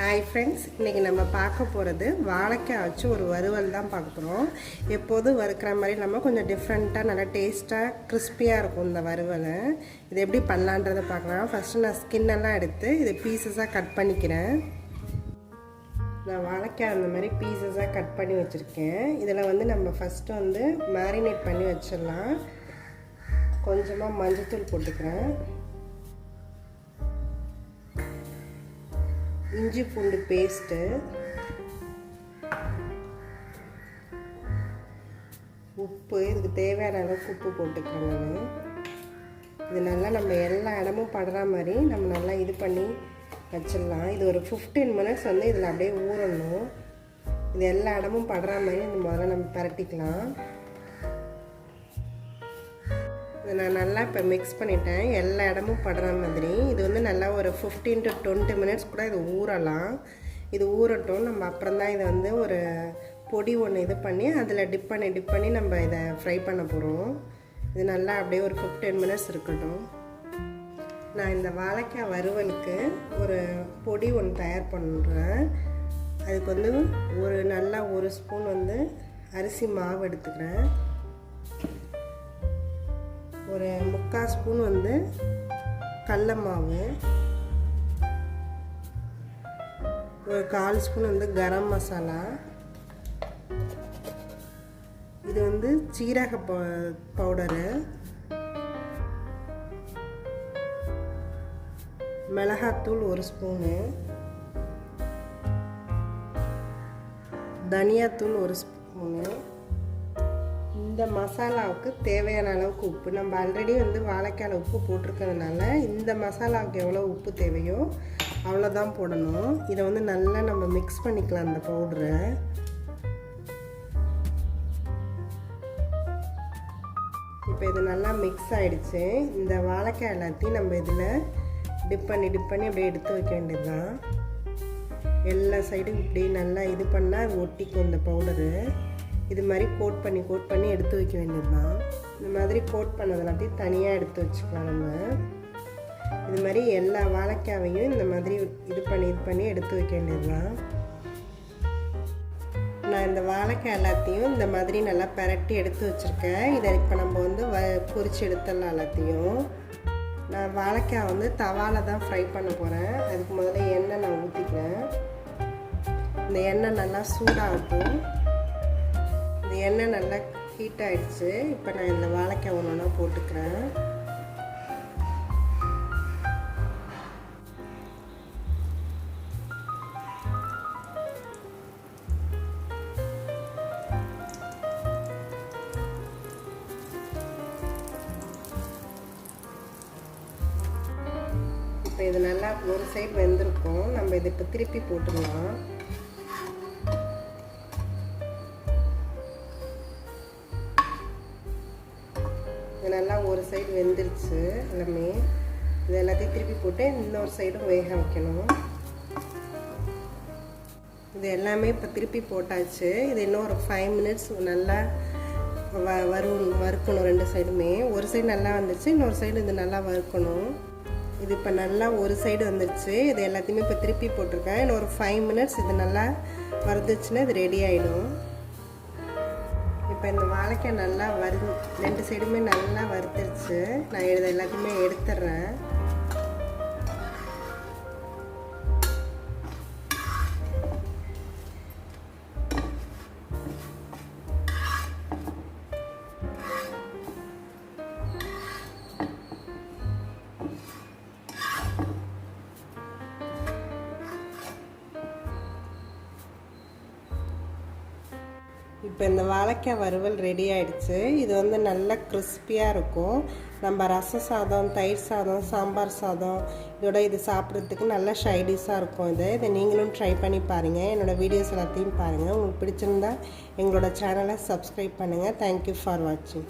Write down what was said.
Hi friends, இன்னைக்கு நம்ம பார்க்க போறது வாழைக்காய் வச்சு ஒரு வறுவல் தான் பார்க்க போறோம். எப்போதும் வறுக்கிற மாதிரி நம்ம கொஞ்சம் டிஃபரண்டா நல்ல டேஸ்டா கிறிஸ்பியா இருக்கும் இந்த வறுவல். இது எப்படி பண்ணலாம்ன்றதை பார்க்கலாம். ஃபர்ஸ்ட் நான் ஸ்கின் எல்லாம் எடுத்து இத பீசஸா கட் பண்ணிக்கிறேன். நான் வாழைக்காய் அந்த மாதிரி பீசஸா கட் பண்ணி வச்சிருக்கேன். இதல வந்து நம்ம ஃபர்ஸ்ட் வந்து மேரினேட் பண்ணி வச்சிரலாம். கொஞ்சமா மஞ்சள் தூள் போட்டுக்கிறேன். இஞ்சி பூண்டு பேஸ்ட், உப்பு, இதுக்கு தேவையான அளவுக்கு உப்பு போட்டுக்கிறேன். இது நல்லா நம்ம எல்லா இடமும் படுற மாதிரி நம்ம நல்லா இது பண்ணி வச்சிடலாம். இது ஒரு 15 மினிட்ஸ் வந்து இதில் அப்படியே ஊறணும். இது எல்லா இடமும் படுற மாதிரி இந்த முதல்ல நம்ம பரட்டிக்கலாம். இதை நான் நல்லா இப்போ மிக்ஸ் பண்ணிட்டேன், எல்லா இடமும் படுற மாதிரி. இது வந்து நல்லா ஒரு 15 to 20 மினிட்ஸ் கூட இது ஊறலாம். இது ஊறட்டும். நம்ம அப்புறம் தான் இதை வந்து ஒரு பொடி ஒன்று இது பண்ணி அதில் டிப் பண்ணி நம்ம இதை ஃப்ரை பண்ண போகிறோம். இது நல்லா அப்படியே ஒரு 15 மினிட்ஸ் இருக்கட்டும். நான் இந்த வாழைக்காய் வறுவலுக்கு ஒரு பொடி ஒன்று தயார் பண்ணுறேன். அதுக்கு வந்து ஒரு ஸ்பூன் வந்து அரிசி மாவு எடுத்துக்கிறேன். ஒரு 3/4 ஸ்பூன் வந்து கடலை மாவு, ஒரு 1/4 ஸ்பூன் வந்து கரம் மசாலா, இது வந்து சீரக பவுடரு, மிளகாத்தூள் 1 ஸ்பூனு, தனியாத்தூள் 1 ஸ்பூனு. இந்த மசாலாவுக்கு தேவையான அளவுக்கு உப்பு. நம்ம ஆல்ரெடி வந்து வாழைக்காயில் உப்பு போட்டிருக்கிறதுனால இந்த மசாலாவுக்கு எவ்வளோ உப்பு தேவையோ அவ்வளோதான் போடணும். இதை வந்து நல்லா நம்ம மிக்ஸ் பண்ணிக்கலாம் அந்த பவுடரை. இப்போ இது நல்லா மிக்ஸ் ஆகிடுச்சு. இந்த வாழைக்காய் எல்லாத்தையும் நம்ம இதில் டிப் பண்ணி அப்படியே எடுத்து வைக்க வேண்டியதுதான். எல்லா சைடும் இப்படி நல்லா இது பண்ணால் அது ஒட்டிக்கும் இந்த பவுடரு. இது மாதிரி கோட் பண்ணி எடுத்து வைக்க வேண்டியதுதான். இந்த மாதிரி கோட் பண்ணது எல்லாத்தையும் தனியாக எடுத்து வச்சுக்கலாம். நம்ம இது மாதிரி எல்லா வாழைக்காவையும் இந்த மாதிரி இது பண்ணி எடுத்து வைக்க வேண்டியதுதான். நான் இந்த வாழைக்காய் எல்லாத்தையும் இந்த மாதிரி நல்லா பரட்டி எடுத்து வச்சுருக்கேன். இதை இப்போ நம்ம வந்து பொரிச்சு எடுத்துடலாம் எல்லாத்தையும். நான் வாழைக்காய் வந்து தவாவில் தான் ஃப்ரை பண்ண போகிறேன். அதுக்கு முதல்ல எண்ணெய் நான் ஊற்றிக்கிறேன். இந்த எண்ணெய் நல்லா சூடாகட்டும். இந்த எண்ணெய் நல்லா ஹீட் ஆகிடுச்சு. இப்போ நான் இந்த வாழைக்காய் ஒன்றா போட்டுக்கிறேன். இப்போ இது நல்லா ஒரு சைடு வெந்திருக்கும். நம்ம இதை இப்போ திருப்பி போட்டுடலாம். நல்லா ஒரு சைடு வெந்துருச்சு எல்லாமே. இது எல்லாத்தையும் திருப்பி போட்டு இன்னொரு சைடும் வேக வைக்கணும். இது எல்லாமே இப்போ திருப்பி போட்டாச்சு. இது இன்னும் ஒரு 5 மினிட்ஸ் நல்லா வறுக்கணும். 2 சைடுமே. ஒரு சைடு நல்லா வந்துருச்சு, இன்னொரு சைடு இது நல்லா வறுக்கணும். இது இப்போ நல்லா ஒரு சைடு வந்துருச்சு. இது எல்லாத்தையுமே இப்போ திருப்பி போட்டிருக்கேன். இன்னும் ஒரு 5 மினிட்ஸ் இது நல்லா வறுத்துச்சுன்னா இது ரெடி ஆகிடும். இப்போ இந்த வாழைக்காய் நல்லா 2 சைடுமே நல்லா வறுத்துருச்சு. நான் இதை எல்லாத்தையுமே எடுத்துடுறேன். இப்போ இந்த வாழைக்காய் வறுவல் ரெடி ஆகிடுச்சு. இது வந்து நல்லா கிறிஸ்பியாக இருக்கும். நம்ம ரசம் சாதம், தயிர் சாதம், சாம்பார் சாதம் இதோட இது சாப்பிட்றதுக்கு நல்லா ஷைடிஷாக இருக்கும். இதை நீங்களும் ட்ரை பண்ணி பாருங்கள். என்னோடய வீடியோஸ் எல்லாத்தையும் பாருங்கள். உங்களுக்கு பிடிச்சிருந்தா எங்களோட சேனலை சப்ஸ்கிரைப் பண்ணுங்கள். தேங்க்யூ ஃபார் வாட்சிங்.